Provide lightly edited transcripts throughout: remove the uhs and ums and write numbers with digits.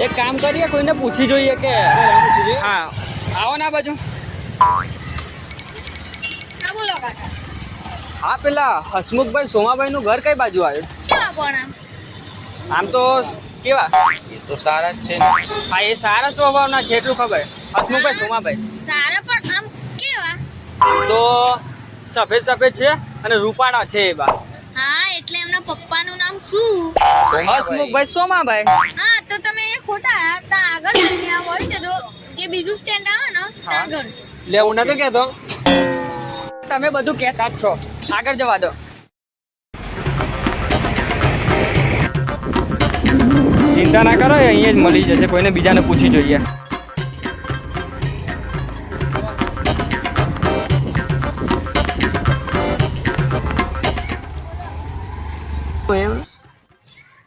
એક કામ કરીએ, કોઈને પૂછી જોઈએ કે હા આવો ના બાજુ. હા બોલો કાકા. હા પેલા હસમુખભાઈ સોમાભાઈ નું ઘર કઈ બાજુ આવ્યું? કેવા પણ આમ તો કેવા? એ તો સારા જ છે ને. હા એ સારા સ્વભાવના છે એટલું ખબર. હસમુખભાઈ સોમાભાઈ સારા પણ આમ કેવા? તો સફેદ સફેદ છે અને રૂપાળા છે એ બા. હા એટલે એમના પપ્પાનું નામ શું? હસમુખભાઈ સોમાભાઈ. હા તો તમે એ ખોટા આયા ત્યાં આગળ જઈને આ વળી જજો. જે બીજું સ્ટેન્ડ આવે ને ત્યાં આગળ છે. લે હું નતો કહેતો. તમે બધું કહેતા જ છો, આગળ જવા દો. ચિંતા ના કરો, અહીંયા જ મળી જશે. કોઈને બીજાને પૂછી જોઈએ.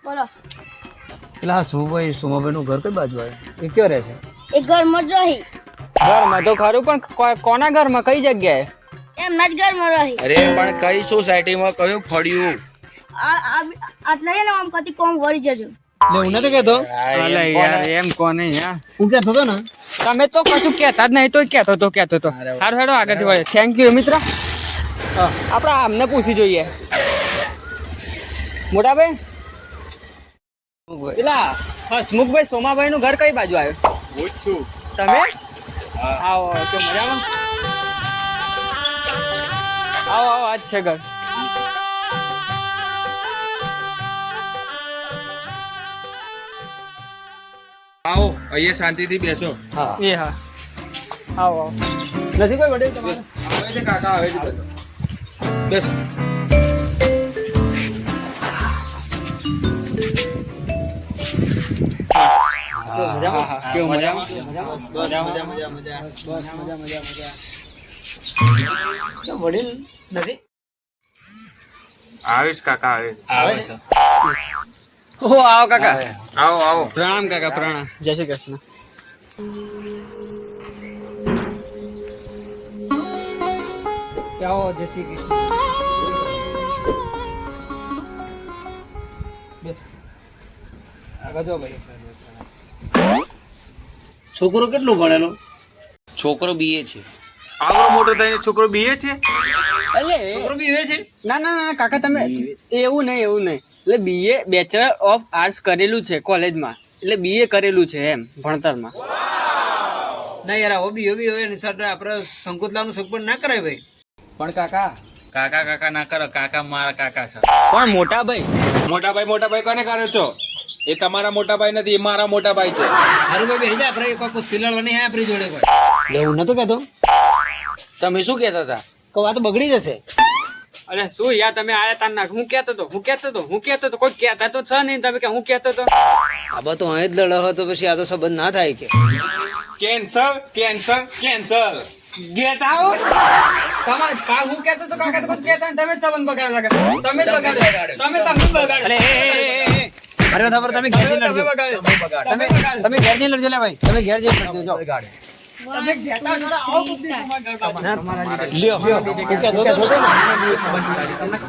બોલો. પેલા સુભાઈ સોમાભાઈ નું ઘર કઈ બાજુ આવે? એ ક્યાં રહે છે? એ ઘરમાં જ રહી. ઘરમાં તો ખરું, પણ કોના ઘરમાં, કઈ જગ્યાએ? એમના જ ઘરમાં રહી. અરે પણ કઈ સોસાયટીમાં કયું ફળ્યું? આટલા ને આમ કતી કોમ વળી જજો. હું નથી કેતો. અલે યાર એમ કોને યાર. હું કહેતો હતો ને. તમે તો કશું કહેતા જ નહીં, તો કહેતો તો. સારું હેડો આગળથી વળે. થેન્ક યુ મિત્ર. આપણે આમને પૂછી જોઈએ. મોટા ભાઈ પેલા હસમુખભાઈ સોમાભાઈ નું ઘર કઈ બાજુ આવ્યું? હું જ છું. તમે આવો તો મજામાં. આવો આવો, આજ છે ઘર. આવો અહીંયા શાંતિથી બેસો. એ હા આવો આવો. નથી કોઈ વડે તમારે? આવે છે કાકા, આવે છે બધો. બેસો. કેવું મજામાં? વડીલ નથી? આવે છે કાકા, આવે છે. આવે છે. ઓ આવો કાકા. આવો આવો. પ્રણામ કાકા, પ્રણામ. જય શ્રી કૃષ્ણ. આવો, જય શ્રી કૃષ્ણ. આગળ જો ભાઈ. છોકરો કેટલું ભણેલો? છોકરો બીએ છે. આવડો મોટો થઈને છોકરો બીએ છે? છોકરો બીએ છે? ના ના ના કાકા, તમે એવું નહીં. એટલે બીએ બેચલર ઓફ આર્ટ્સ કરેલું છે કોલેજમાં, એટલે બીએ કરેલું છે એમ ભણતરમાં. ના યાર, હોબી હોય ને સર આપણે સંકોચલાનું સગપણ ના કરાય ભાઈ. પણ કાકા કાકા ના કરો. કાકા મારા કાકા છે. પણ મોટા ભાઈ મોટા ભાઈ કોને કરો છો? એ તમારા મોટા ભાઈ નથી, એ મારા મોટા ભાઈ છે. હારું ભાઈ બેસી જા. આપણે કોઈ ફિલહાલ નહીં આપણી જોડે કોઈ. હું નતો કહેતો. તમે શું કહેતા હતા? કે વાત બગડી જશે. અરે શું યાર, તમે આયા તા ના. હું કહેતો તો કોઈ કહેતા તો છે નહીં. તમે કે હું કહેતો તો. આ તો અહીં જ લડો તો પછી આ તો સંબંધ ના થાય કે. Cancer get out. હું કહેતો તો કાકા તો કશું કહેતા નહીં. તમે જ સંબંધ બગાડ્યો લાગે. તમે જ બગાડ્યો. તમે બગાડ્યો. અરે ખબર, તમે ઘેર જઈને લડજો. તમે ઘેર જઈને લડજો લે ભાઈ. તમે ઘેર જઈને લડજો. જો તમે ઘેટા જોડે આવો કુછ નહીં. લ્યો હું કહેતો હતો ને.